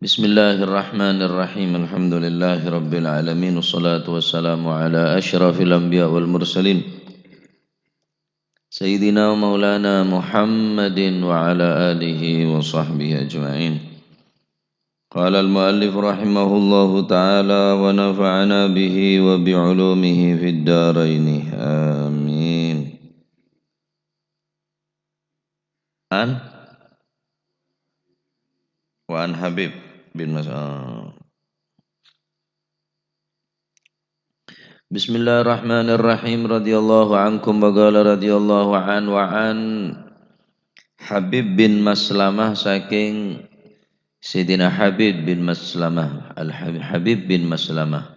Bismillahirrahmanirrahim. Alhamdulillahi rabbil alamin. Wassalatu wassalamu ala asyrafil anbiya wal mursalin. Sayyidina wa maulana Muhammadin wa ala alihi wa sahbihi ajma'in. Qala al-muallif rahimahullahu ta'ala wa nafa'ana bihi wa bi'ulumihi fid daraini. Amin. Wa an Habib bin Mas'ud. Bismillahirrahmanirrahim. Radhiyallahu ankum wa qala radhiyallahu an wa an Habib bin Maslamah saking Sayyidina Habib bin Maslamah Habib bin Maslamah.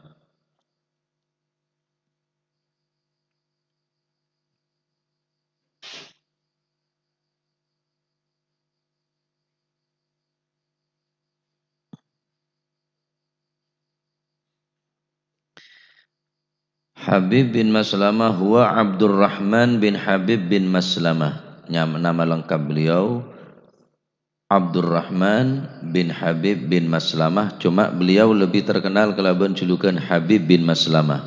Habib bin Maslamah huwa Abdurrahman bin Habib bin Maslamah. Nama lengkap beliau Abdurrahman bin Habib bin Maslamah, cuma beliau lebih terkenal kelaban julukan Habib bin Maslamah.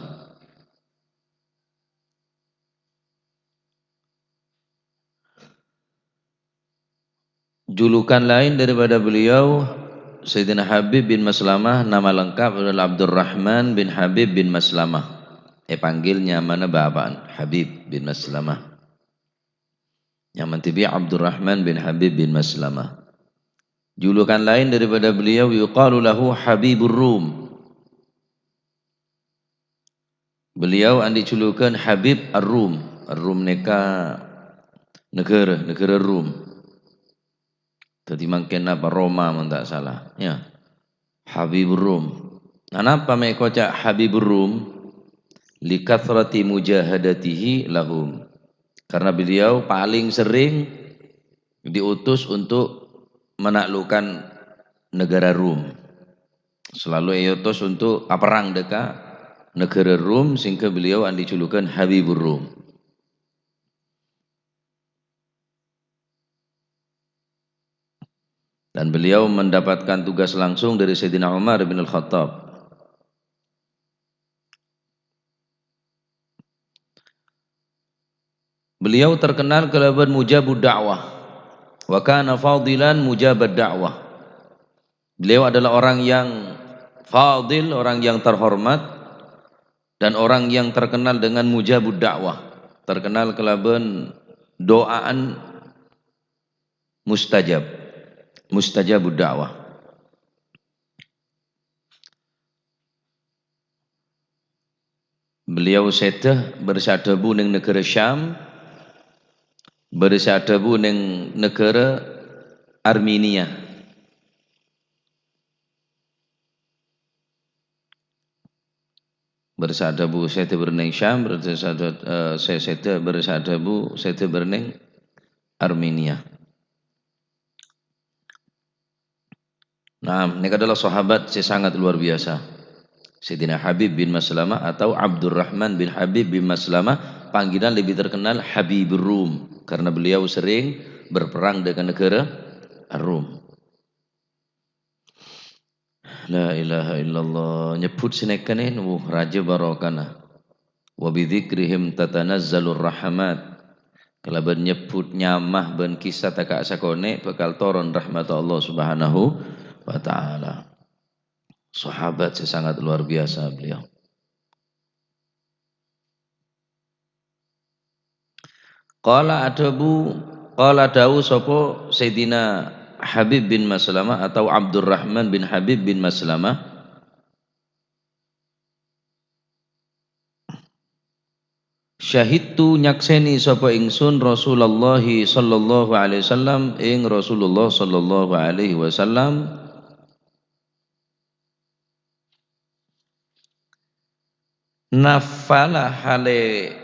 Julukan lain daripada beliau Sayyidina Habib bin Maslamah, nama lengkap adalah Abdurrahman bin Habib bin Maslamah. Panggilnya mana bapak Habib bin Maslamah. Yang mantibi Abdurrahman bin Habib bin Maslamah. Julukan lain daripada beliau yuqalu lahu Habibur Rum. Beliau andi julukan Habib Ar-Rum. Ar-Rum neka negara Rum. Tadi mungkin apa Roma tak salah. Ya. Habibur Rum. Kenapa mereka cak Habibur Rum? Likathrati mujahadatihi lahum. Karena beliau paling sering diutus untuk menaklukkan negara Rum. Selalu diutus untuk perang dekat negara Rum, sehingga beliau dijulukan Habibur Rum. Dan beliau mendapatkan tugas langsung dari Sayyidina Umar bin Al-Khattab. Beliau terkenal kelaban mujabud da'wah. Wa kana fadilan mujabad da'wah. Beliau adalah orang yang fadil, orang yang terhormat, dan orang yang terkenal dengan mujabud da'wah. Terkenal kelaban doaan mustajab. Mustajabud da'wah. Beliau seteh bersadabu ning negara Syam, bersadabu ning negara Armenia. Bersadabu seteh berneng Syam, bersadabu seteh berneng Armenia. Nah, mereka adalah sahabat yang sangat luar biasa. Sayyidina Habib bin Maslamah atau Abdurrahman bin Habib bin Maslamah, panggilan lebih terkenal Habibur Rum karena beliau sering berperang dengan negara Rum. La ilaha illallah. Nyebut sinekanin raja barokana. Wa bidzikrihim tatanazzalur rahmat. Kalaban nyebut nyamah ben kisah takak sakone bakal toron rahmat Allah Subhanahu wa taala. Sahabat sangat luar biasa beliau. Qala dawu sapa Sayyidina Habib bin Maslamah atau Abdurrahman bin Habib bin Maslamah, syahidtu nyakseni sapa ingsun Rasulullah sallallahu alaihi wasallam ing Rasulullah sallallahu alaihi wasallam nafala hale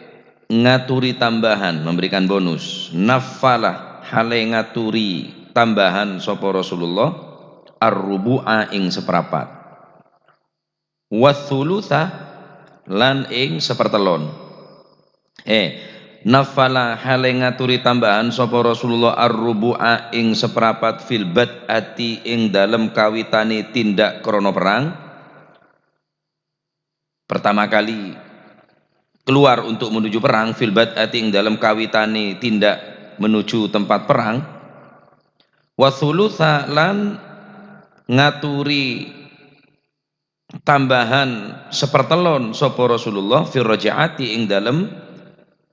ngaturi tambahan, memberikan bonus. Nafala hale ngaturi tambahan sapa Rasulullah ar-rubu'a ing seprapat, wathulutha lan ing sepertelon. nafala hale ngaturi tambahan sapa Rasulullah ar-rubu'a ing seprapat fil bad'ati ing dalem kawitane tindak krana perang. Pertama kali keluar untuk menuju perang, fil bad'ati ing dalem kawitane tindak menuju tempat perang. Wa thulutsa lan ngaturi tambahan sepertelon sapa Rasulullah fil raja'ati ing dalem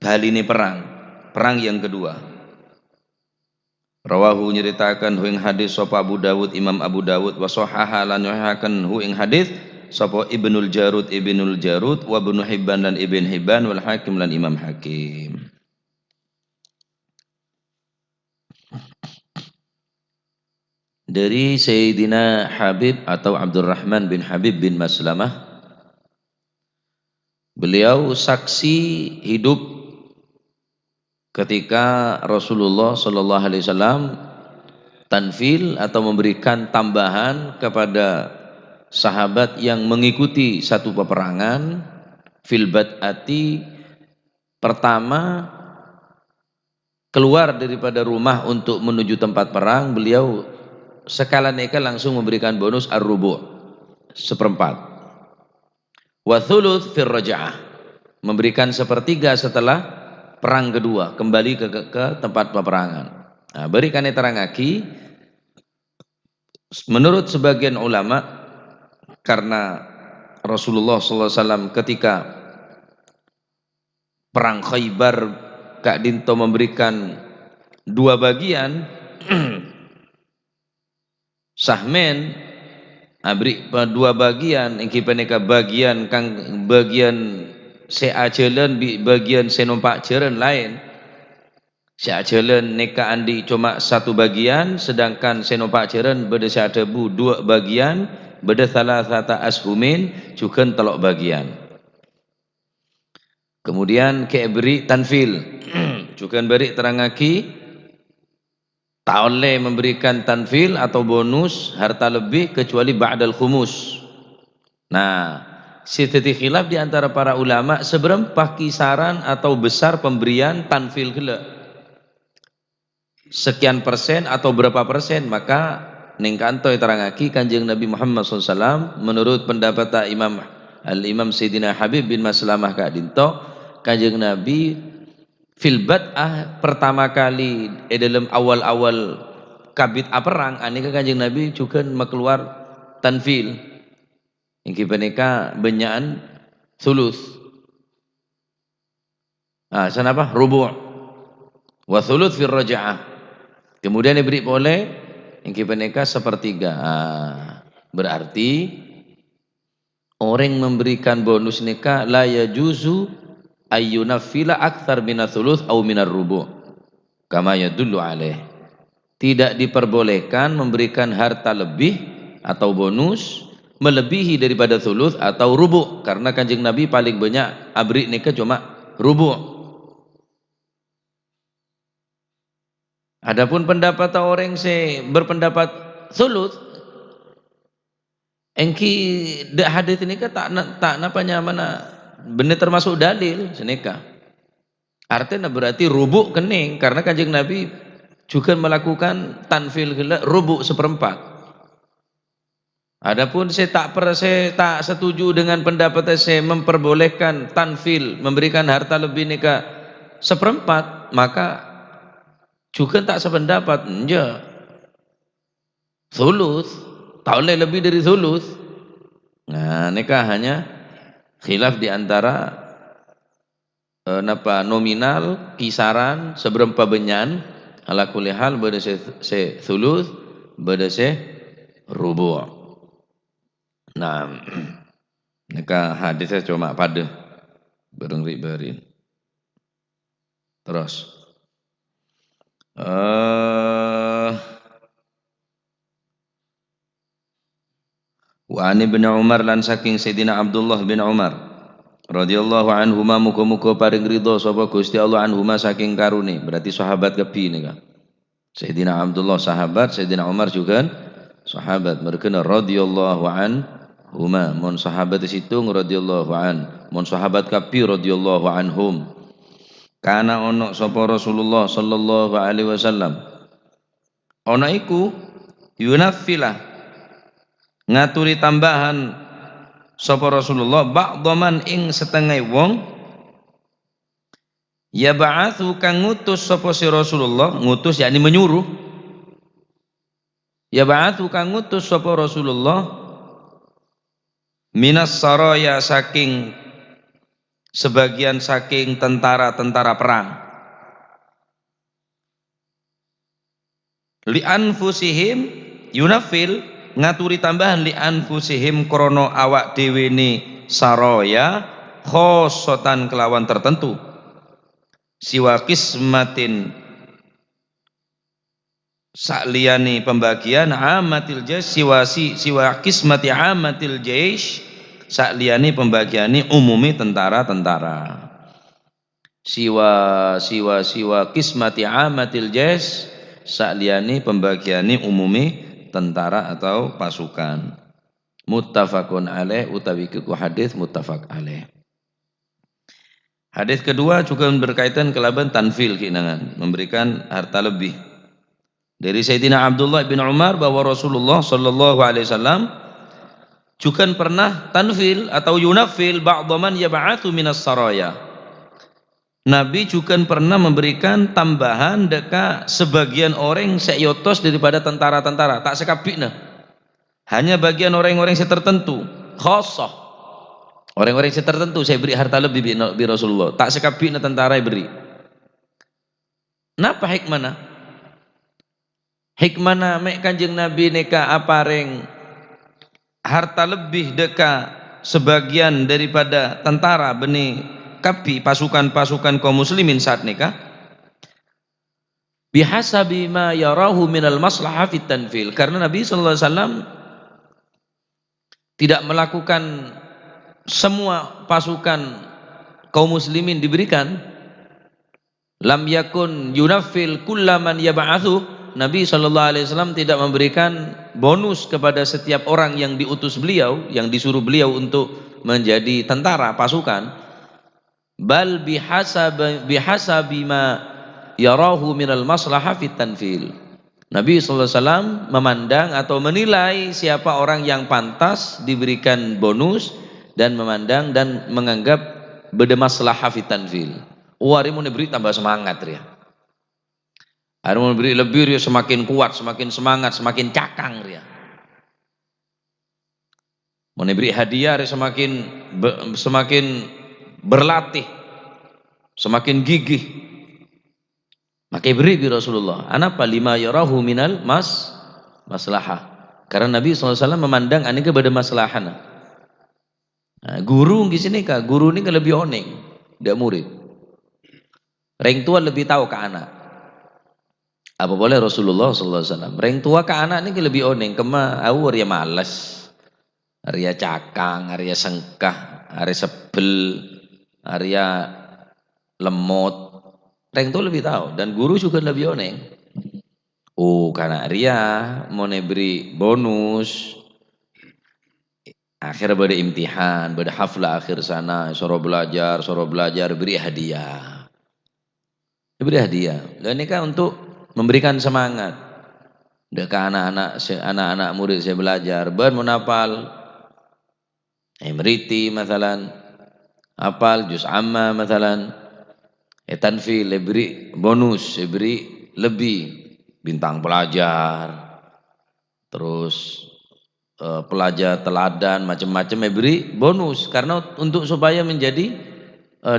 baline perang yang kedua. Rawahu nyeritakan hu ing hadis sapa Abu Dawud, Imam Abu Dawud, wa sahaha lan nyahaken hu ing hadis sapa Ibnul Jarud wa Ibnu Hibban dan Ibn Hibban wal Hakim lan Imam Hakim. Dari Sayyidina Habib atau Abdurrahman bin Habib bin Maslamah, beliau saksi hidup ketika Rasulullah Shallallahu Alaihi Wasallam tanfil atau memberikan tambahan kepada sahabat yang mengikuti satu peperangan fil bad'ati. Pertama keluar daripada rumah untuk menuju tempat perang, beliau sekala neka langsung memberikan bonus ar-rubu' seperempat. Wa thuluth fir raja'ah, memberikan sepertiga setelah perang kedua, kembali ke tempat peperangan. Nah, berikan terangaki menurut sebagian ulama, karena Rasulullah SAW ketika perang Khaybar Kak Dinto memberikan dua bagian sahmen abri dua bagian engki peneka bagian kang bagian sea jalan bagian senompak jalan lain. Sea jalan neka andi cuma satu bagian, sedangkan senompak jalan beda sea debu dua bagian, beda salah satu ashumin juga telok bagian. Kemudian ke beri tanfil juga beri terangaki tak oleh memberikan tanfil atau bonus harta lebih kecuali ba'dal khumus. Nah, sithiti khilaf di antara para ulama seberapa kisaran atau besar pemberian tanfil gila. Sekian persen atau berapa persen, maka ning kanto terangaki Kanjeng Nabi Muhammad SAW menurut pendapat Imam Sayyidina Habib bin Maslamah Kak Dinto, Kanjeng Nabi fil bad'ah pertama kali dalam awal-awal kabit perang anika Kanjeng Nabi juga keluar tanfil ingki peneka benyaan thuluth sanapa rubu' wa thuluth fil raja'ah, kemudian diberi oleh ingki peneka sepertiga. Berarti orang memberikan bonus nikah la yajuzu ayyunafila akthar minat thuluth au minar rubu' kama yadullu alaih, tidak diperbolehkan memberikan harta lebih atau bonus melebihi daripada thuluth atau rubu', karena Kanjeng Nabi paling banyak abri nikah cuma rubu'. Adapun pendapat orang berpendapat thuluth engki dak hadis ini tak napanya mana benar termasuk dalil senika. Artinya berarti rubuk kening, karena Kanjeng Nabi juga melakukan tanfil rubuk seperempat. Adapun saya tak setuju dengan pendapat saya memperbolehkan tanfil, memberikan harta lebih nikah seperempat, maka juga tak sependapat. Enggak, thuluth tak boleh lebih dari thuluth. Nah, nikah hanya khilaf di antara nominal kisaran seberapa benyan, ala kulli hal beda se thuluth beda se rubu'. Nah, nikah hadisnya cuma pada bareng ribarin. Terus wa ani bin Umar lan saking Sayyidina Abdullah bin Umar radhiyallahu anhuma, muga-muga paring ridho sapa Gusti Allah anhuma saking karune, berarti sahabat kepi nika. Sayyidina Abdullah sahabat, Sayyidina Umar juga sahabat, mereka radhiyallahu anhuma, mon sahabat situng radhiyallahu an, mon sahabat kepi radhiyallahu anhum. Kana ono sapa Rasulullah sallallahu alaihi wasallam. Ono iku yunafilah ngaturi tambahan sapa Rasulullah ba'dhaman ing setengah wong ya ba'athu kang ngutus sapa si Rasulullah, ngutus yakni menyuruh, ya ba'athu kang ngutus sapa Rasulullah minas saraya saking sebagian saking tentara-tentara perang li anfusihim yunafil ngaturi tambahan li anfusihim krono awak dhewe ne saraya khosotan kelawan tertentu siwa kismatin sakliyane pembagian amatil jais siwa kismati amatil jais sakliyane pembagiane umumi tentara-tentara siwa kismati amatil jais sakliyane pembagiane umumi tentara atau pasukan. Muttafaqun alaih utawi ku hadis muttafaq alaih. Hadis kedua juga berkaitan kelaban tanfil keinangan, memberikan harta lebih. Dari Sayyidina Abdullah bin Umar bahwa Rasulullah sallallahu alaihi wasallam juga pernah tanfil atau yunafil ba'dha man yab'atsu minas saraya. Nabi juga pernah memberikan tambahan deka sebagian orang seyotos daripada tentara-tentara, tak sekabikna. Hanya bagian orang-orang tertentu, khosoh. Orang-orang tertentu saya beri harta lebih bi Rasulullah, tak sekabikna tentara beri. Napa hikmana? Hikmana mek Kanjeng Nabi neka apareng harta lebih deka sebagian daripada tentara beni kapi pasukan-pasukan kaum muslimin saat nikah bihasabi ma yarahu minal maslahah fit tanfil, karena Nabi sallallahu alaihi wasallam tidak melakukan semua pasukan kaum muslimin diberikan. Lam yakun yunafil kullaman yab'atsu. Nabi sallallahu alaihi wasallam tidak memberikan bonus kepada setiap orang yang diutus beliau, yang disuruh beliau untuk menjadi tentara pasukan. Bal bihasabi ma yarahu minal maslahah fit tanfil. Nabi sallallahu alaihi wasallam memandang atau menilai siapa orang yang pantas diberikan bonus dan memandang dan menganggap beda maslahah fit tanfil. Wari mau diberi tambah semangat ya. Ada mau beri lebih dia semakin kuat, semakin semangat, semakin cakang dia. Mau diberi hadiah dia semakin berlatih, semakin gigih. Maka beri bi Rasulullah. Anapa lima yarahu minal maslahah. Karena Nabi SAW memandang ini kepada maslahana. Nah, guru di sini kak, guru ini lebih oneng, tidak murid. Orang tua lebih tahu ke anak. Apa boleh Rasulullah SAW. Orang tua ke anak ini lebih oneng. Kema awur ya malas, Arya cakang, Arya sengkah, Arya sebel, Arya lemot. Orang tua lebih tahu. Dan guru juga lebih oneng. Oh karena Arya mau beri bonus. Akhirnya pada imtihan, pada haflah akhir sana, suruh belajar, beri hadiah. Beri hadiah. Dan ini kan untuk memberikan semangat. Dekat anak-anak murid saya belajar, menapal, meriti masalan, apal juz amma masalan, tanfil, beri bonus, beri lebih, bintang pelajar, terus pelajar teladan macam-macam beri bonus karena untuk supaya menjadi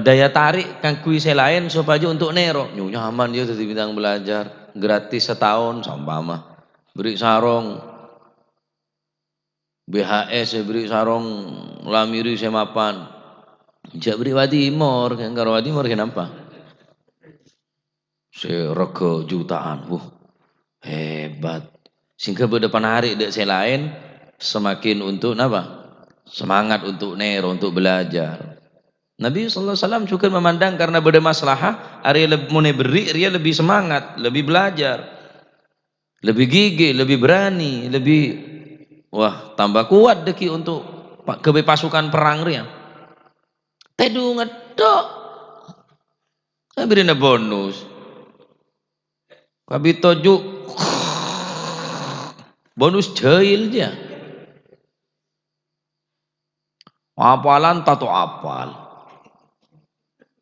daya tarik kan kuis lain supaya untuk nero nyaman dia jadi bintang belajar gratis setahun sampama beri sarong BHS beri sarong lamiri semapan jak beri wadimor kan karo wadimor kenapa serego jutaan hebat sehingga berdepan hari dek saya lain semakin untuk apa? Semangat untuk nero, untuk belajar. Nabi SAW juga memandang karena beda maslahah, Arya mau beri, dia lebih semangat, lebih belajar, lebih gigih, lebih berani, lebih wah tambah kuat deki untuk pasukan perang dia. Tedu ngedok, Beri bonus. Kabi tojuk bonus jail dia. Apalan tato apal.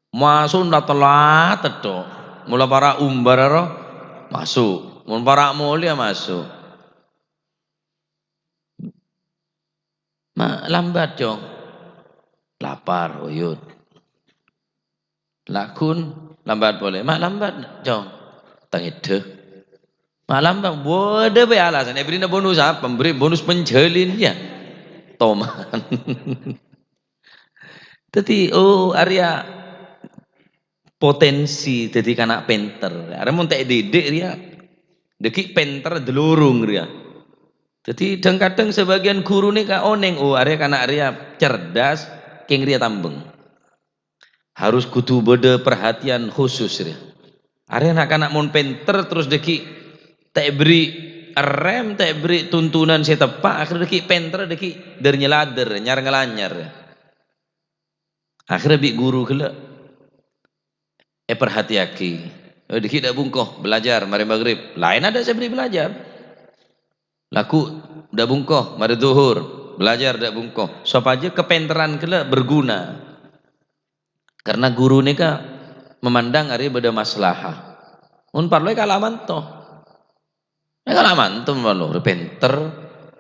Masuk ndak telat tedo. Mula para umbararo masuk. Mun para mulia masuk. Lambat jong. Lapar uyut. Lakun lambat boleh. Lambat jong. Tangide. Lambat boleh be alasan. Beri bonus apa? Beri bonus penjelin ya. Toman. Tadi Arya potensi jadi kanak penter. Arya mun tak didik dia. Deki penter delurung dia. Jadi kadang-kadang sebagian guru nih ka oneng Arya kanak Arya cerdas, keng dia tambeng. Harus kudu beda perhatian khusus dia. Arya anak-anak mun penter terus deki tak beri rem, tak beri tuntunan saya tepak, akhirnya deki penter deki dari nyelader, nyar ngelanyar. Akhirnya bi guru gila perhatiaki deki dak bungkoh belajar mari maghrib lain ada saya beri belajar laku dak bungkoh mari zuhur belajar dak bungkoh sop aja kepenteran gila berguna karena guru ni ka memandang hari beda maslahah mun parloi kalaman toh kalaman toh malu penter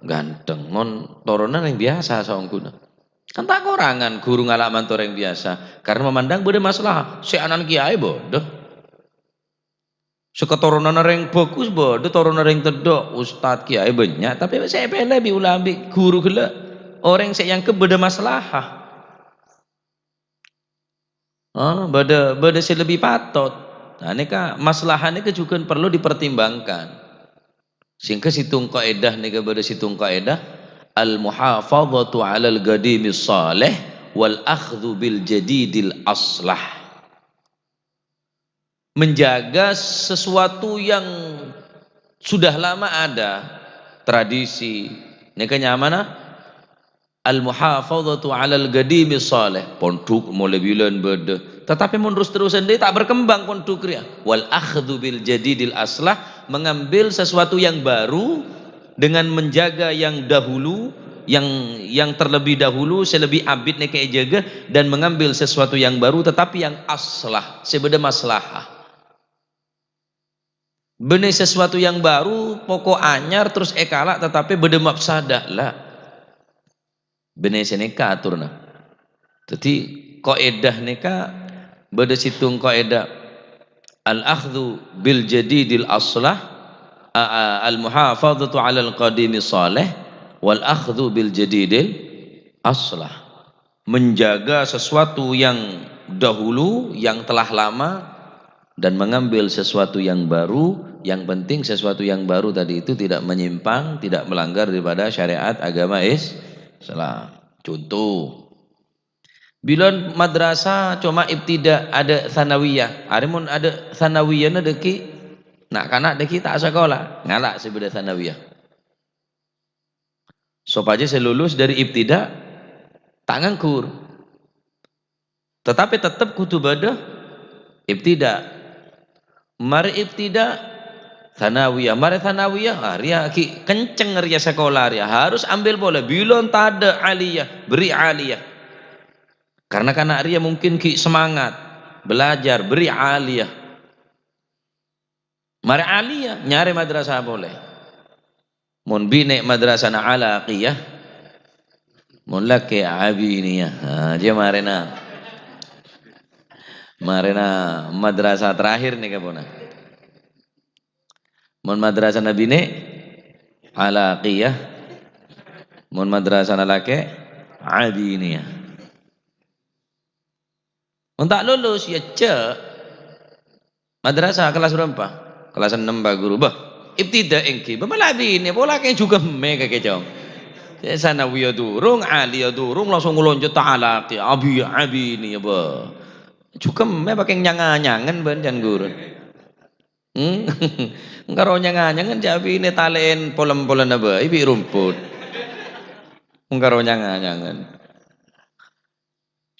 ganteng mon toronan yang biasa saungkuna kan tak korangan guru ngalaman orang biasa karena memandang beda masalah si anak kiai bodoh seketurunan orang bagus bodoh turunan orang tedok ustad kiai banyak tapi saya pilih bi ulama guru gila orang yang ke beda masalah beda si lebih patut nah ini kan masalahnya juga perlu dipertimbangkan sehingga situng kaidah nih beda situng kaidah al-muhafadhatu 'alal qadimis salih wal akhdhu bil jadidil aslah. Menjaga sesuatu yang sudah lama ada, tradisi. Ini kenyamana al-muhafadhatu 'alal qadimis salih. Pondok mulai bilan beda. Tetapi terus-terusan dia tak berkembang pondok dia. Wal akhdhu bil jadidil aslah, mengambil sesuatu yang baru dengan menjaga yang dahulu yang terlebih dahulu selebih abid nih kayak jaga dan mengambil sesuatu yang baru tetapi yang aslah sebeda maslahah benih sesuatu yang baru pokok anyar terus ekala tetapi beda mafsadah lah benih seneka aturna jadi kaidah neka beda situng kaidah al akhdhu bil jadidil aslah al-muhafadhatu 'alal qadimi salih wal akhdhu bil jadidil aslah menjaga sesuatu yang dahulu yang telah lama dan mengambil sesuatu yang baru yang penting sesuatu yang baru tadi itu tidak menyimpang tidak melanggar daripada syariat agama Islam contoh bila madrasah cuma ibtida ada sanawiyah arimun ada sanawiyahna deki nak kanak deki tak sekolah ngalak sebeda sanawiyah sop aja saya lulus dari ibtida tak nganggur tetapi tetap kudu bada ibtida mari ibtida sanawiyah mari sanawiyah ria ki kenceng ria sekolah ria harus ambil boleh bilon tada aliyah beri aliyah karena kanak ria mungkin ki semangat belajar beri aliyah mari aliyah nyari madrasah boleh mun bine madrasah na alaqiyah mun laki abiniyah dia marina madrasah terakhir nih kabona mun madrasah na bine alaqiyah mun madrasah na laki abiniyah mun tak lulus ya cek madrasah kelas berapa kelas 6 ba guru bah ibtida engki bamalabi ini bola kayak juga mega kejong sanawiyah durung aliyah durung langsung ngelonjot ta'ala abi ini ya bah juga me pakai nyangan-nyangan ban jan guru engkaro nyangan-nyangan jabi ini talen polen-polen apa ibi rumput engkaro nyangan-nyangan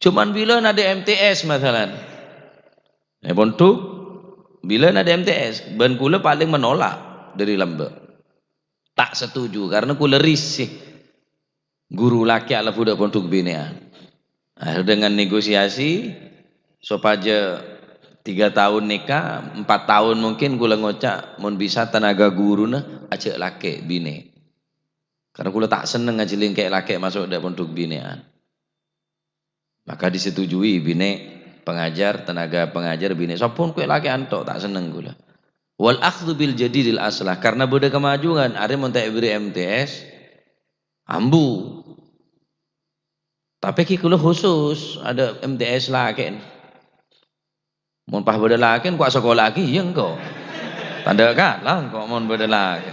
cuman bila ada MTS masalah Pontuk bila ada MTS, ban kula paling menolak dari Lembek. Tak setuju karena kula risih guru laki ala budak pontuk binean. Dengan negosiasi supaya 3 tahun nikah, 4 tahun mungkin kula ngocak mun bisa tenaga guru na ajak laki bine. Karena kula tak seneng ngajelin kayak laki masuk dak pontuk binean. Maka disetujui bine pengajar, tenaga pengajar bine. Sopun kue laki antok tak seneng kula. Wal akhdhu bil jadidil aslah karena beda kemajuan are mun tak beri MTS ambu. Tapi ki kula khusus ada MTS laki. Mun pah beda laki kuat sekolah lagi ya engko. Tanda kalah kok mun beda laki.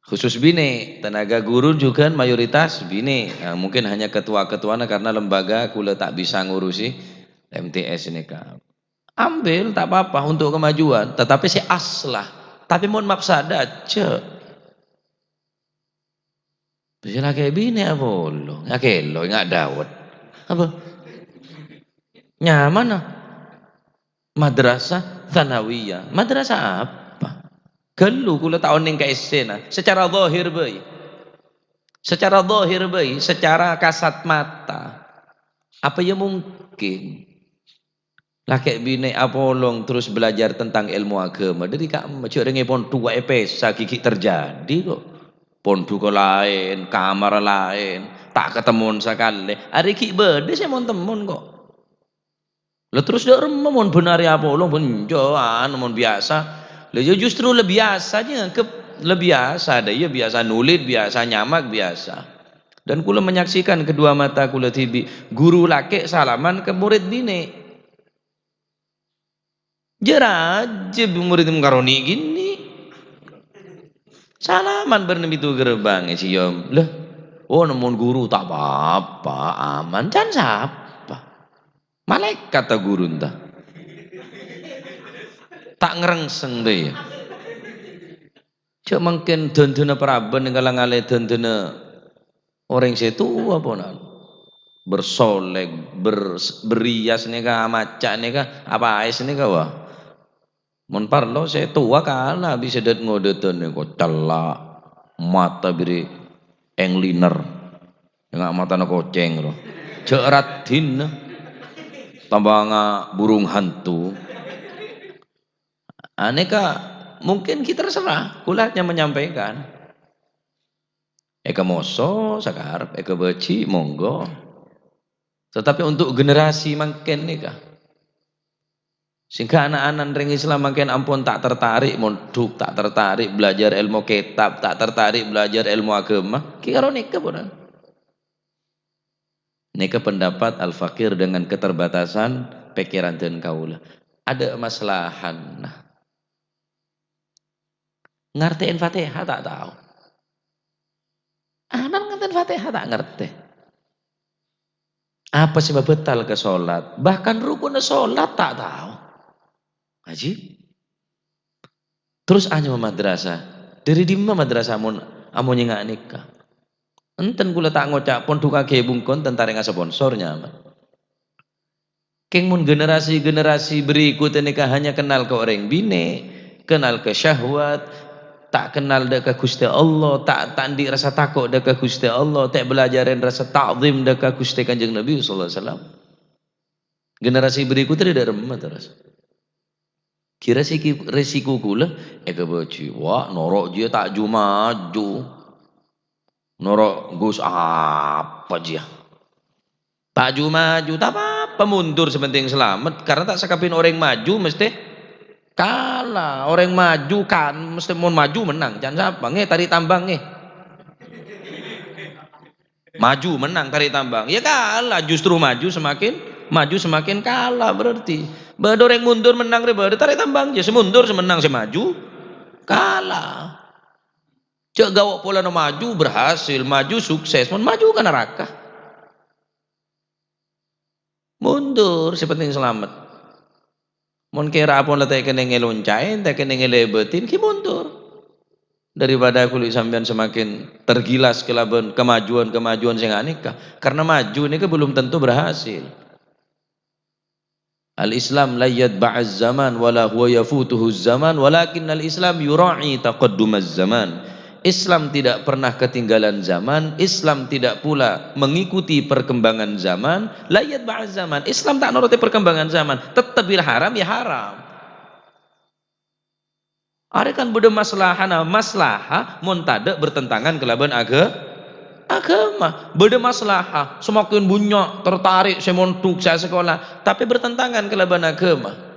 Khusus bine, tenaga guru juga mayoritas bine. Nah, mungkin hanya ketua-ketuanya karena lembaga kula tak bisa ngurusi MTS ini kan. Ambil tak apa-apa untuk kemajuan, tetapi si aslah. Tapi mohon maaf sada cek. Bisa lagi bini apa lo? Ngake lo nggak dawet. Apa? Nyaman ah. Madrasah Tsanawiyah. Madrasah apa? Gelu kula tahun ning kaisena. Secara zahir bayi. Secara zahir bayi, secara kasat mata. Apa ya mungkin? Laki bini apolong terus belajar tentang ilmu agama. Dari kak macam orang pon tua pesa kiki terjadi kok. Pon tua lain, kamar lain, tak ketemu sekali. Hari kiki berde saya mau temun kok. Lo terus dak remeh mon benari apolong benjoan mon biasa. Lo justru lebih biasa aja ke lebih biasa ada ya biasa nulit, biasa nyamak, biasa. Dan kula menyaksikan kedua mata kula tibi guru laki salaman ke murid bini. Jerajib murid karoni gini salaman bernemi itu gerbang si yom lah oh namun guru tak apa-apa aman can siapa malaikat kata guru entah tak ngerengseng deh cak mungkin dendena praben ngalang ngale dendena orang situ apa nan bersolek berias nih kah maca nih kah apa ais nih kah wah mun parlo saya tua kala bisa dat ngodetan kok celak mata biri engliner enggak mata na koceng lo ceradin tambah burung hantu aneka mungkin kita terserah kulatnya menyampaikan eka moso sakarep eka beci monggo tetapi untuk generasi makin nih kah sehingga anak-anak ring Islam makin ampun tak tertarik monduk tak tertarik belajar ilmu kitab tak tertarik belajar ilmu agama kira nikah pun nikah pendapat al-fakir dengan keterbatasan pikiran dan kaula ada maslahan nah ngertiin Fatihah tak tahu anak ngertiin Fatihah tak ngerti apa sebab betal ke sholat bahkan rukun sholat tak tahu Haji. Terus aja madrasah. Dari dimana madrasah amun nggak nikah. Enten kula tak ngocak pon duka bungkon tentara nggak sponsornya. Keng mun generasi berikut nikah hanya kenal ke orang bine, kenal ke syahwat, tak kenal dekat Gusti Allah, tak tandi rasa takut dekat Gusti Allah, tak belajarin rasa ta'zim dekat Gusti Kanjeng Nabi sallallahu alaihi wasallam. Generasi berikut tidak remeh terus. Kira sih resiko kula eka beci wah norok dia tak maju norok gus apa dia tak maju tak apa mundur sepenting selamat karena tak sekapin orang maju mesti kalah orang maju kan mesti mau maju menang jangan siapa tarik tambang maju menang tarik tambang ya kalah justru maju semakin kalah berarti bador yang mundur menang bador tarik tambang ya semundur semenang semaju kalah cek gawak pola no maju berhasil maju sukses mun maju kan neraka mundur sepenting selamat mun kira apa letak kena ngeloncain tak kena ngelebetin ki mundur daripada kulit sampean semakin tergilas kemajuan sing nikah karena maju ini belum tentu berhasil Al-Islam la yatba'az zaman wala huwa yafutuhu zaman walakin al-Islam yura'i taqaddumaz zaman. Islam tidak pernah ketinggalan zaman, Islam tidak pula mengikuti perkembangan zaman. La yatba'az zaman, Islam tak nuruti perkembangan zaman, tetap bil haram ya haram. Ada kan beda maslahana, maslahah muntada bertentangan kelaban agama. Beda maslahah, semakin banyak tertarik saya montuk saya sekolah, tapi bertentangan kelaban agama.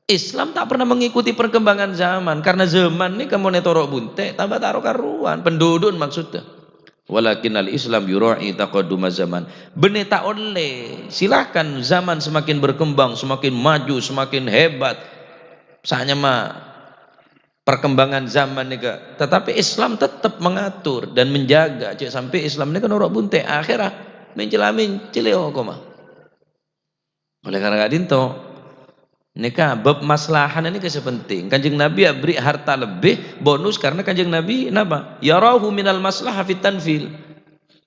Islam tak pernah mengikuti perkembangan zaman, karena zaman ini kamu netorok bunte tambah taruh karuan penduduk maksudnya. Walakin al-Islam yura'i taqadduma zaman. Benih tak oleh, silahkan zaman semakin berkembang, semakin maju, semakin hebat, saatnya mah perkembangan zaman ni ke, tetapi Islam tetap mengatur dan menjaga cik sampai Islam ni kan orang bunte akhirat mencelamin cileo koma. Oleh karena itu nikah bab maslahan ini kesepenting. Kanjeng Nabi beri harta lebih bonus karena kanjeng Nabi napa yarahu minal maslahah fit tanfil.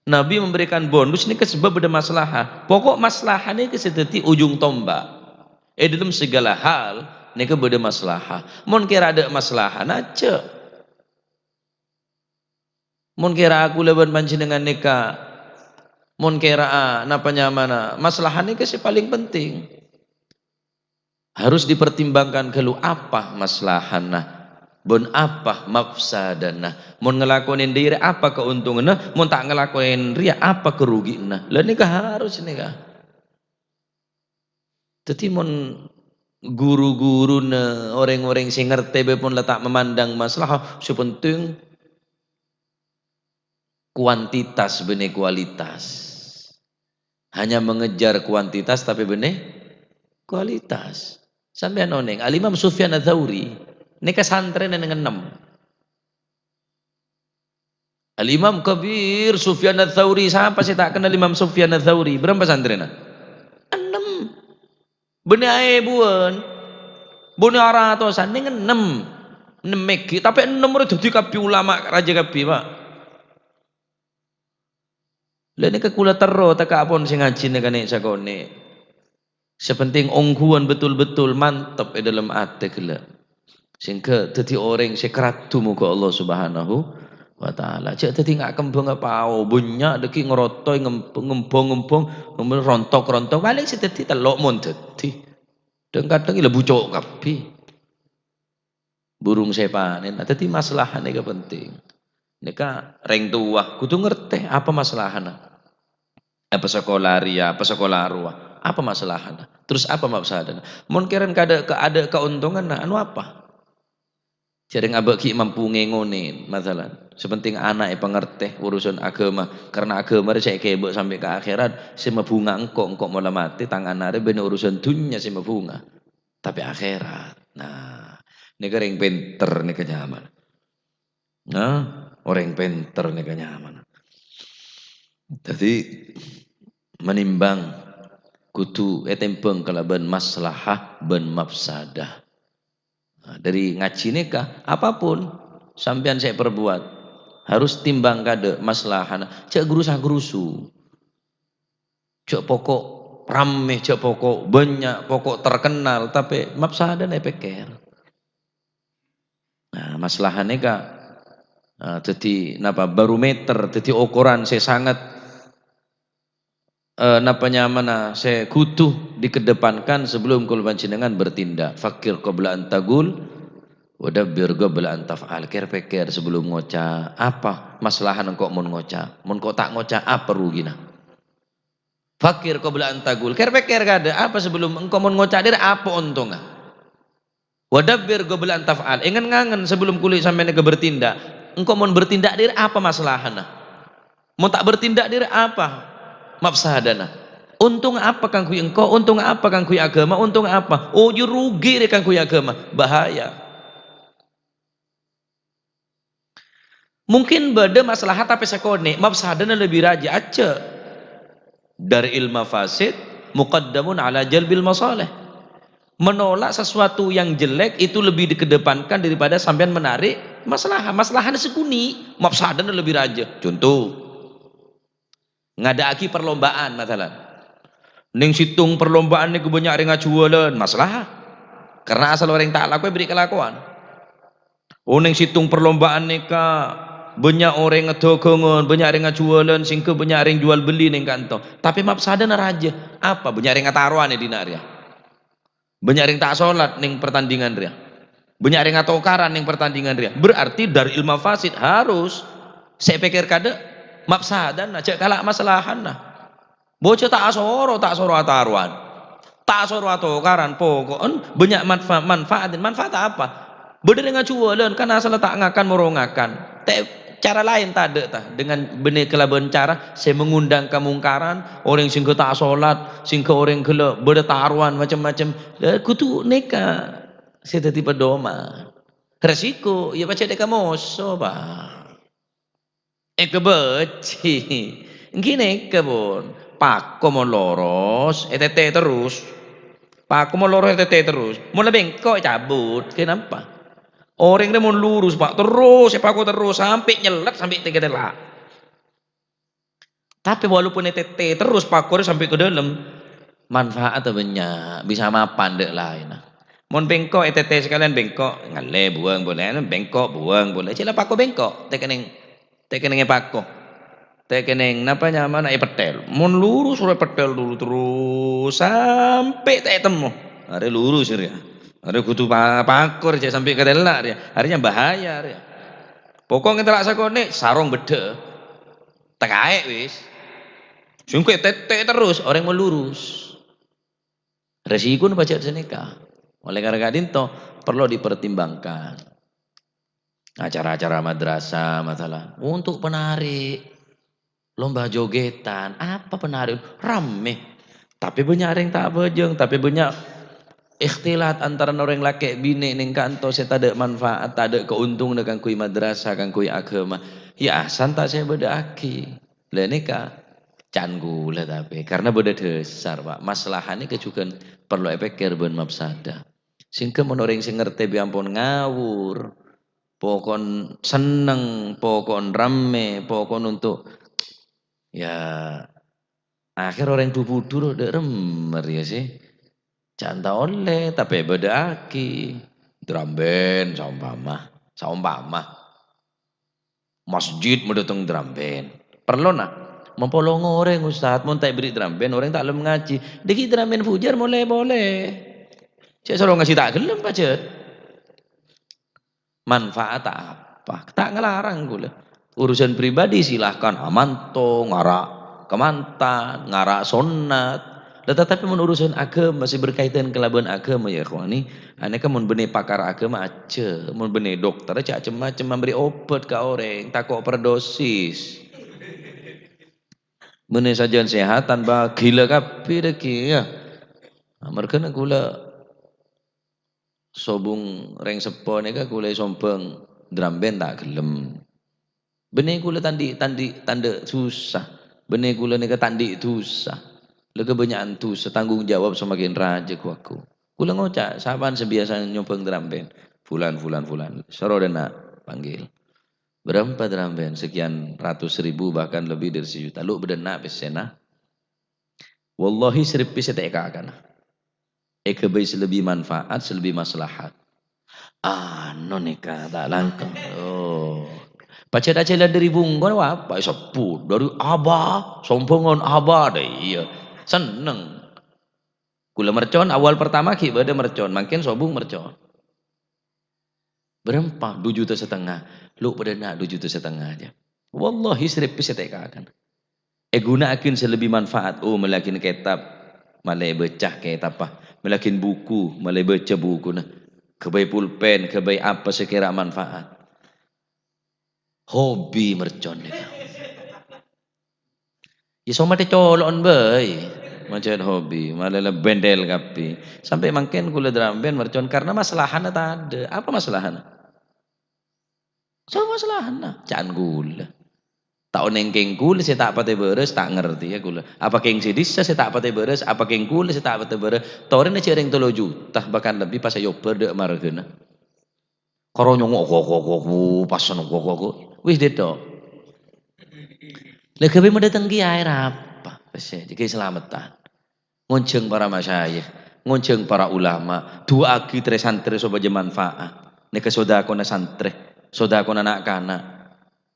Nabi memberikan bonus ini sebab ada maslahah. Pokok maslahah ini keseteti ujung tombak dalam segala hal nika beda maslahah. Mun kira ada maslahah nace. Mun kira aku leban panjenengan nika. Mun kira napanya mana? Maslahah nika si paling penting. Harus dipertimbangkan kalau apa maslahana, bon apa mafsadana. Mun ngelakonin diri apa keuntunganna, mun tak ngelakonin ria apa kerugianna. Lah nika harus nika. Jadi mun guru-guru na orang-orang sing ngerti pun letak memandang masalah sepenting kuantitas benih kualitas, hanya mengejar kuantitas tapi benih kualitas. Sampai noneng Al-Imam Sufyan Ats-Tsauri nika santren dengan 6. Al-Imam Kabir Sufyan Ats-Tsauri, siapa sih tak kenal Imam Sufyan Ats-Tsauri? Berapa santrena? 6. Benih ae buan bone ara atosan ning 6 megi tapi 6 ora dadi kabeh ulama raja kabeh Pak. Lah nek kula tero teka apun sing ngaji nekane sakone. Sepenting ongguan betul-betul mantap dalam ati kela. Sing ke dadi orang sing kratu muga Allah Subhanahu wa taala. Cek dadi ngak kembang apa banyak deki ngerotoi ngempong-ngempong rontok-rontok paling sedadi telok mon dadi. Dan kadang ila bucok kabeh. Burung sepanen. Dadi maslahan nika penting. Nika reng tua kudu ngerti apa maslahana. Apa sekolah ria, apa sekolah arwah, apa maslahana. Terus apa mafsadana. Mun keren ada keuntungan nah anu apa? Jarang abaki mampu ngengonin masalah. Sepenting anak pengerti urusan agama, karena agama saya kebok sampai ke akhirat, saya bunga engkok malah mati tangan nare bener urusan dunia saya bunga. Tapi akhirat. Nah, ini orang pinter nih kenyaman. Nah, orang pinter nih kenyaman. Jadi menimbang kudu etempeng kalaban maslahah ben mafsadah. Nah, dari ngaji nikah apapun sampean saya perbuat harus timbang kade maslahana. Cek gerusah-gerusu. Cek pokok rameh, cek pokok banyak, pokok terkenal tapi mafsadana peker. Nah, maslahane ka jadi napa barometer, jadi ukuran saya sangat napanya mana saya kutu dikedepankan sebelum kul panjenengan bertindak. Fakir qabla an tagul wadabbir qabla an taf'al. Ker-peker sebelum ngoca apa maslahan engkau mun ngoca, mun kok tak ngoca apa rugina. Fakir qabla an tagul, ker-peker kada apa sebelum engkau mun ngoca dir apa untungnya. Wadabbir qabla an taf'al, ngangen sebelum kulit sampai nega bertindak. Engkau mun bertindak dir apa maslahana. Mun tak bertindak dir apa mafsadana. Untung apa kang kui engkau, untung apa kang kui agama, untung apa? Oh, you rugi deh kang kui agama, bahaya. Mungkin beda masalah tapi sekone, mafsadana lebih raja aja. Dari ilmu fasid muqaddamun ala jalbil masalih. Menolak sesuatu yang jelek itu lebih dikedepankan daripada sampean menarik masalah. Masalahnya sekuni, mafsadana lebih raja. Contoh ngadaki perlombaan masalah Ning situng perlombaan niku banyak ring ngajualan masalah. Karena asal orang tak laku beri kelakuan. Ning situng perlombaan nika banyak orang ngedogongan, banyak ring ngajualan, singke banyak ring jual beli ning kantong. Tapi mapsada raja. Apa banyak ring ngataruan di naria. Banyak ring tak sholat ning pertandingan ria. Banyak ring ngatokaran ning pertandingan ria. Berarti dari ilmu fasid harus saya pikir kada mapsada cek kalak masalahan nah. Bocah tak soro ataruan. Tak soro atokaran pokokon banyak manfaat apa? Beda dengan jualan kan asal tak ngakan morongakan. Cara lain tak ada tah dengan benih kelaban cara saya mengundang kemungkaran orang sing tak solat sing orang kela beda taruhan macam-macam kutu neka saya tiba pedoman resiko ya baca deka moso bah kebeci gini kebon pak mau loros terus pak mau loros terus mau lebih kok cabut kenapa orang dia mau lurus pak terus pak aku terus sampai nyelat sampai tiga delak tapi walaupun terus pak aku sampai ke dalam manfaat banyak bisa mapan dek lain mau bengkok sekalian bengkok ngale buang boleh bengkok buang boleh cila pak aku bengkok tekeneng pak aku tekeneng napa nyaman petel mau lurus sudah petel dulu terus sampai temu ada lurus ya ada kutu pakor aja sampai ke delak ya harinya bahaya ya pokoknya telak sakone sarong bede tekae wis sungguh terus orang melurus resiko nu baca seneka oleh karena dinto perlu dipertimbangkan acara-acara madrasah masalah untuk penarik lomba jogetan apa penarik rame tapi banyak yang tak bejeng tapi banyak ikhtilat antara orang laki bini ning kanto saya tak ada manfaat tak ada keuntungan dengan kui madrasah kan kui agama ya santai saya bedaki lah nikah canggu lah tapi karena beda dasar pak masalahnya kecukan perlu pikir ben mafsada singke menoreng sing ngerti biampun ngawur pokon seneng pokon rame pokon untuk ya akhir orang bubudur udah remer ya sih canta oleh tapi beda aki drum band saumpama masjid mau datang drum band perlu nak mempolong orang ustad mau tak beri drum band orang tak lem ngaji dikit drum band fujar boleh saya suruh ngasih tak gelem baca manfaat apa tak ngelarang gula urusan pribadi silahkan amanto ngarak kemantan ngarak sunat tetapi urusan agama masih berkaitan kelaban agama ya ikhwani aneka mun benih pakar agama aja mun benih dokter aja macam-macam memberi obat ke orang takut overdosis benih sajian sehatan bah gila kapi deki ya mereka gula sobung reng sepo neka gula sompeng drum band tak gelem benih gula tanda susah benih gula neka tandi susah lega banyak tu setanggung jawab semakin raja ku aku kula ngocak saban sebiasa nyopeng drum band fulan soro dana panggil berapa drum band sekian ratus ribu bahkan lebih dari sejuta lu bedena pesena wallahi seribu saya tak akan bayi selebih manfaat selebih maslahat noneka tak langkah oh pacar aja dari bungkon apa sepuh dari abah sombongan abah deh iya seneng kula mercon awal pertama ki bade mercon makin sobung mercon berapa 2,5 juta lu pada nak 2,5 juta aja wallahi seribu saya akan gunakan selebih manfaat melakin kitab malai becah kitab apa melakin buku malai baca buku nah kebai pulpen kebai apa sekira manfaat hobi mercon ya sama te colon bay macam hobi malah bendel kapi sampai makin kula drum band mercon karena masalahana tak ada apa masalahana sama masalahana can gula tak oneng gula saya tak pate beres tak ngerti ya gula apa keng sidis saya tak pate beres apa keng gula saya tak pate beres toren aja ring 3 juta bahkan lebih pas saya berde margena karo nyongok kok pas nongok kok wis dedo lha kebe mendatang ki air apa wis jadi keselamatan ngonceng para masyayikh, ngonceng para ulama, dua agi tre santri soba manfaat. Nek sodako na santri, sodako na anak kana,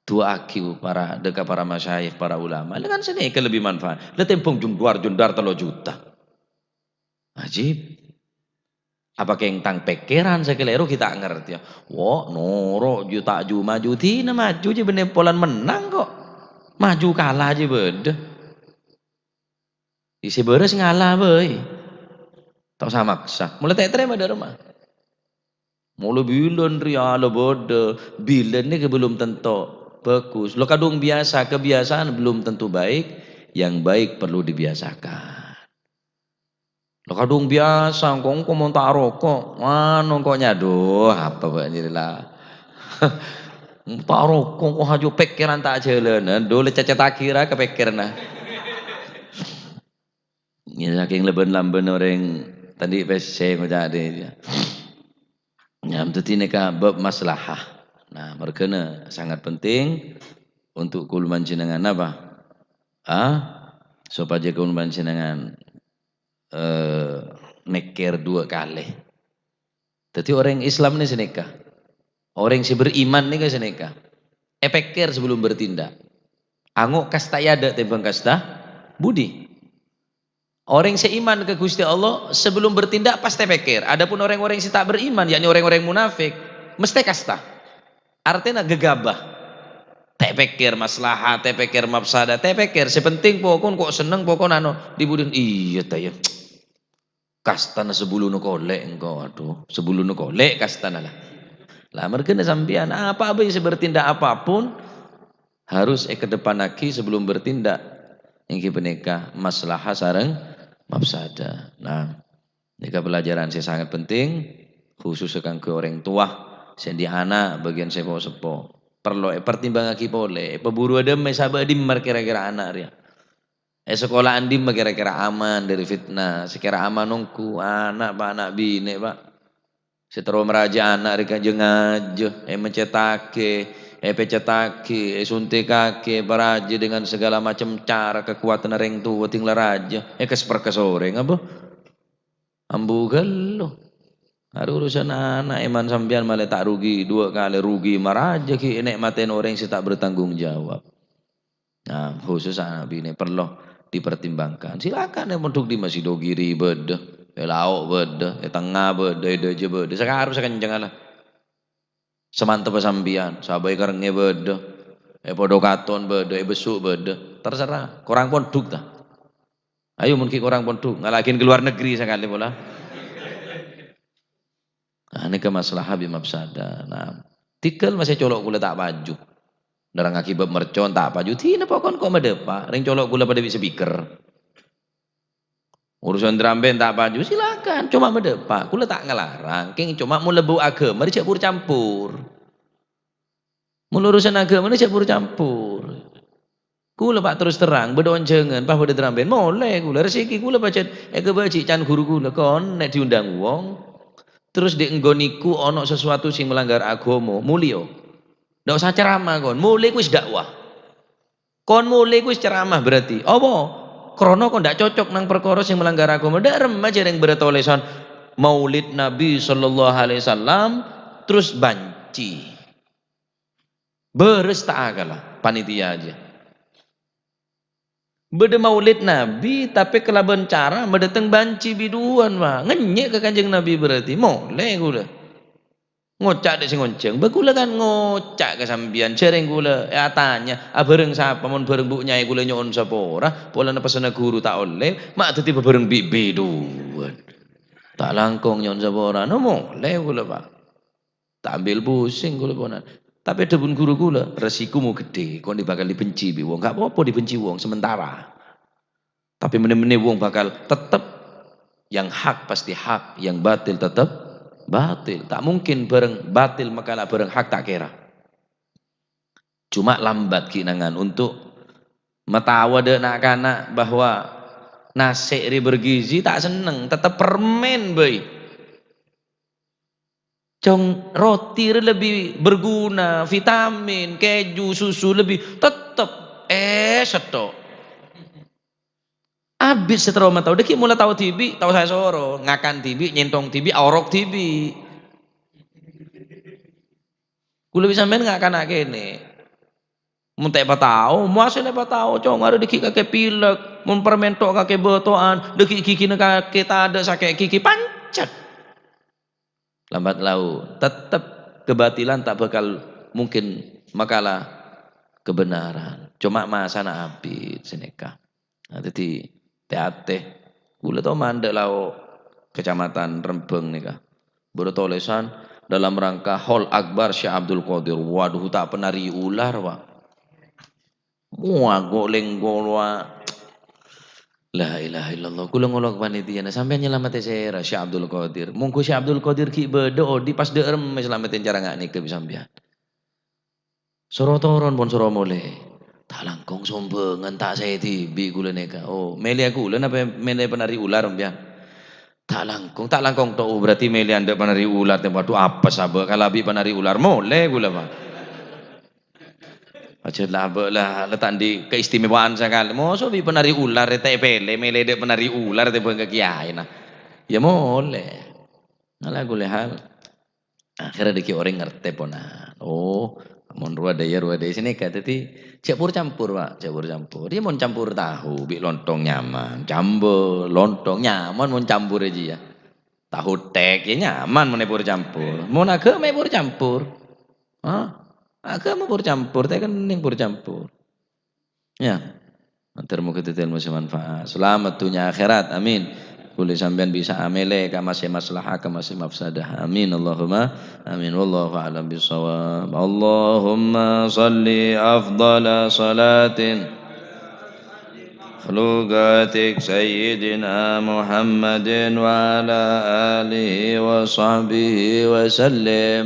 dua agi para deka para masyayikh, para ulama. Dengan sini ke lebih manfaat. Le tempung jundar 3 juta. Ajib. Apa yang tang pekeran saya keliru kita ngerti ya. Wah, noro juta ju maju tina maju je bener polan menang kok. Maju kalah aja beda. Isi beres ngalah boy. Tak usah maksa. Mulai tak terima dari rumah. Mulai bilen riala bodoh. Bilen ni belum tentu bagus. Lo kadung biasa, kebiasaan belum tentu baik. Yang baik perlu dibiasakan. Lo kadung biasa, kok mau tak rokok. Mana kok nyaduh, apa pak jadi lah. Tak rokok kok haju pikiran tak jalan. Dole cacat akhirnya kepikiran. Ya saking leben-lamben orang tadi PC menjadi. Ya itu tineka bab maslahah. Nah, merkena sangat penting untuk kulman jenengan apa? Supaya kulman jenengan neker 2 kali. Jadi orang Islam ni seneka. Orang yang beriman ni kan seneka. Epekir sebelum bertindak. Anguk kasta yada tembang kasta budi. Orang yang seiman ke Gusti Allah sebelum bertindak pasti pikir. Adapun orang-orang yang tak beriman, yakni orang-orang munafik, mesti kasta. Artinya gegabah. Tak pikir maslahat, tak pikir mafsadah, tak pikir sepenting pokon kok seneng pokon anu dibudin iya ta ya. Kasta na sebelum kolek engkau aduh, sebelum kolek kasta na lah. Lah merkena sampean apa yang bertindak apapun harus ke depan lagi sebelum bertindak. Yang peneka maslahah sareng mafsadah. Nah, ini pelajaran saya sangat penting khusus ke orang tua, sendi anak bagian sepo-sepo. Perlu pertimbangan ki boleh. Peburu ada mesaba dim kira-kira anak dia. Sekolah andim kira-kira aman dari fitnah. Sekira aman nongku anak pak anak bine pak. Setero meraja anak rika jengajo mencetake pecetake suntikake baraja dengan segala macam cara kekuatan orang tua tinggal raja kesperkesoreng apa ambugal lo ada urusan anak iman sambian malah tak rugi 2 kali rugi maraja ki enek maten orang yang tak bertanggung jawab. Nah khusus anak bini perlu dipertimbangkan. Silakan yang untuk di masjid dogiri beda lauk beda tengah beda ide beda sekarang sekencang lah semantap sambian sabai karenge beda podo katon beda besuk beda terserah korang ponduk dah ayo mungkin korang ponduk ngalakin ke luar negeri sekali pula. Nah ini kemaslahah bimafsadah. Nah tikel masih colok gula tak baju darang akibat mercon tak baju tina pokon kok medepa ring colok gula pada speaker urusan drum band tak baju silakan cuma medepa gula tak ngelarang king cuma mau lebu agama dia campur mulu urusan agama ini campur. Kula pak terus terang bedoncengan bah pada drum band moleh kula rezeki kula baca kebaci can guru kula kon nek diundang wong terus dienggoniku ono sesuatu sing melanggar agama mulio. Ndak usah ceramah kon, mulai wis dakwah. Kon mulai wis ceramah berarti. Apa? Krono kon ndak cocok nang perkara sing melanggar agama. Ndak remaja yang bertulisan Maulid Nabi sallallahu alaihi wasallam terus banci. Beres tak agalah panitia aja. Beda maulid Nabi tapi kelaban cara mendatang banci biduan mah ngenyek ke kanjeng Nabi berarti moleh gula ngocak dek sing ngonceng begula kan ngocak ke sambian cereng gula tanya bareng siapa mon bareng bu nyai gula nyon sapa ora pola pesana guru tak oleh mak tiba bareng biduan tak langkong nyon sapa ora no moleh gula pak tak ambil pusing gula ponan. Tapi debun guru gula resikomu gede, kau bakal dibenci bi wong, gak apa-apa dibenci wong sementara. Tapi meneh-meneh wong bakal tetap yang hak pasti hak, yang batil tetap batil. Tak mungkin bareng batil makalah bareng hak tak kira. Cuma lambat kinangan untuk metawa de anak-anak bahwa nasi bergizi tak seneng, tetap permen boy. Cong roti lebih berguna, vitamin, keju, susu lebih tetap setok. abis setrauma tahu deki mula tahu tibi tahu saya soro ngakan tibi nyentong tibi aurok tibi kula bisa main ngakan kene mun tak patau muasile patau cong ada deki kake pilek mun permentok kake botoan deki kiki kake tada sake kiki pancet lambat laun tetap kebatilan tak bakal mungkin makalah kebenaran cuma masana abid seneka nah, jadi teate kula tau mandek lau kecamatan Rembeng nika bertulisan dalam rangka Hol Akbar Syekh Abdul Qadir waduh tak penari ular pak muah goleng golwa la ilaha illallah kula ngolok panitia sampai nyelamati saya Syekh Abdul Qadir mungku Syekh Abdul Qadir ki bedo di pas deurem selamatin cara ngak nika bisa sampean sorotoron pun soro mulai tak langkong sombengan tak saya tibi kula neka oh meli aku ulan apa meli penari ular sampean tak langkong to berarti meli anda penari ular tempat tu apa sabar kalau abi penari ular mulai kula pak aja lah letak di keistimewaan sekali mosok bi penari ular tepele mele de penari ular te ke kiai nah ya boleh ngalah gue hal akhirnya deki orang ngerti ponan oh mun ruwa daya sini kata ti campur pak campur dia mau campur tahu bi lontong nyaman campur lontong nyaman mau campur aja ya tahu tek ya nyaman mau campur mau nak mau campur ah agama bercampur, tapi kan ini bercampur. Ya, antar muka ilmu manfaat. Selamat dunia akhirat, amin. Boleh sampean bisa amele, kama masih maslahah, kama masih mafsadah, amin. Allahumma, amin. Wallahu a'lam bishawab. Allahumma salli afdala salatin. خلوقاتك سيدنا محمد وعلى آله وصحبه وسلم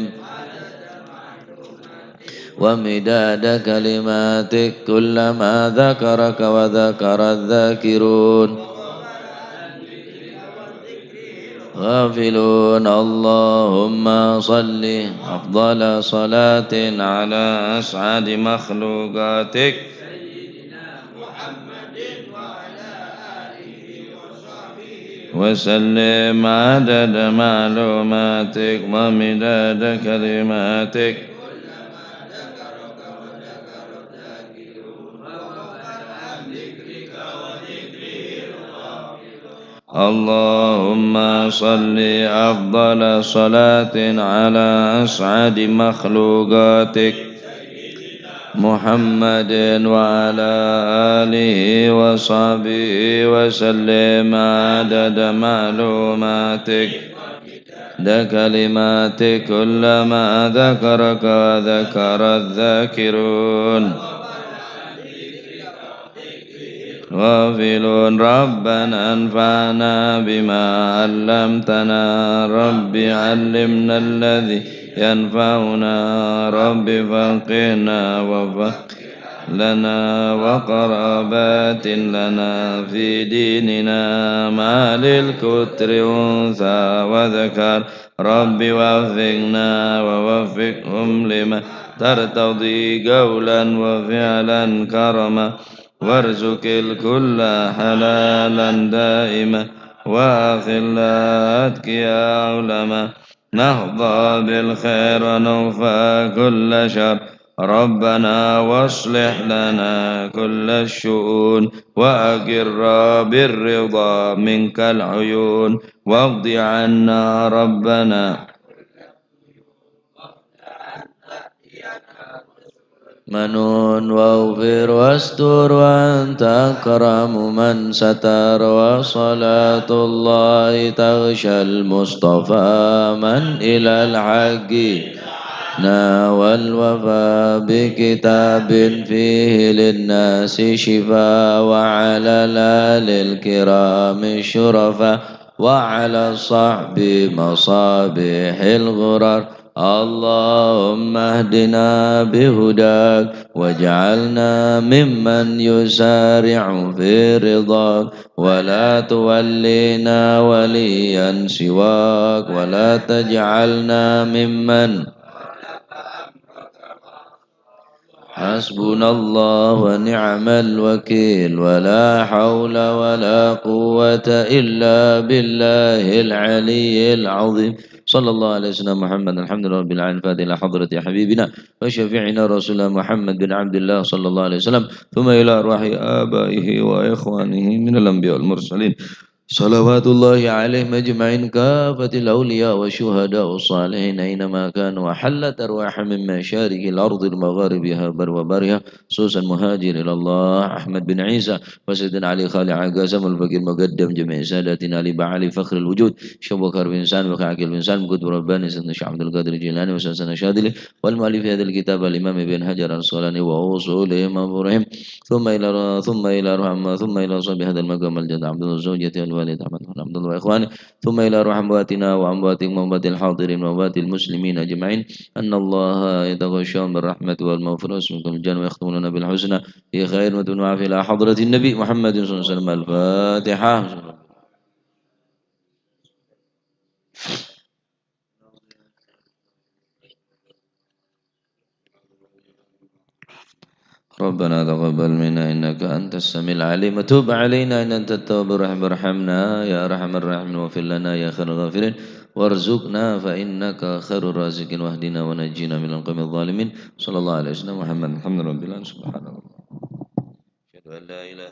ومداد كلماتك كلما ذكرك وذكر الذاكرون غافلون اللهم صل أفضل صلاة على أسعد مخلوقاتك وسلم عدد معلوماتك ومداد كلماتك اللهم صل أفضل صلاة على أسعد مخلوقاتك محمد وعلى آله وصحبه وسلم عدد معلوماتك كلماتك كلما ذكرك وذكر الذاكرون غافلون ربنا انفعنا بما علمتنا رب علمنا الذي ينفعنا رب فقهنا وفقه لنا وقرابات لنا في ديننا ما للكتر أنثى وذكر رب وفقنا ووفقهم لما ترتضي قولا وفعلا كرما وارزق الكل حلالا دائما وأخلاقك يا علماء نهضى بالخير ونوفى كل شر ربنا واصلح لنا كل الشؤون وأقر بالرضا منك العيون واقض عنا ربنا منون واغفر واستر وأنت أكرم من ستر وصلاة الله تغشى المصطفى من إلى الحق والوفاء بكتاب فيه للناس شفاء وعلى الآل الكرام الشرفاء وعلى الصحب مصابيح الغرر اللهم اهدنا بهداك واجعلنا ممن يسارع في رضاك ولا تولينا وليا سواك ولا تجعلنا ممن حسبنا الله ونعم الوكيل ولا حول ولا قوة إلا بالله العلي العظيم صلى الله عليه وسلم محمد الحمد لله رب العالمين فاتح إلى حضرة حبيبنا وشفيعنا رسول محمد بن عبد الله صلى الله عليه وسلم ثم إلى أرواح آبائه وإخوانه من الأنبياء والمرسلين صلوات الله عليهم أجمعين كافة الأولياء والشهداء والصالحين أينما كانوا وحلت أرواح من مشارق الأرض المغاربها بر وبرها خصوصا مهاجر إلى الله أحمد بن عيسى وسيدنا علي خالد عقاسم الفقير مقدم جميع ساداتنا علي بعلي فخر الوجود شو بكر بن سالم وكعكل بن سالم قدر رباني سيدنا شيخ عبد القادر الجيلاني وسيدنا شاذلي والمؤلف هذا الكتاب الإمام ابن حجر العسقلاني وأصولهم أبورهم ثم إلى صاحب هذا المقام الجد عبد الله الزوجة والوالد أحمد بن عبد الله وإخوانه ثم إلى روح أمواتنا وأمواتكم وأموات الحاضرين وأموات المسلمين أجمعين أن الله يتغشاهم بالرحمة والمغفرة ويسمكم الجنة ويختمون بالحسنى في خير وتنوع إلى حضرة النبي محمد صلى الله عليه وسلم الفاتحة. ربنا تقبل منا إنك أنت السميع العليم وتب علينا إن أنت التواب الرحيم ارحمنا يا أرحم الراحمين واغفر لنا يا خير الغافرين وارزقنا فإنك خير الرازقين واهدنا ونجينا من القوم الظالمين صلى الله عليه وسلم محمد الحمد لله سبحانه. أشهد أن لا إله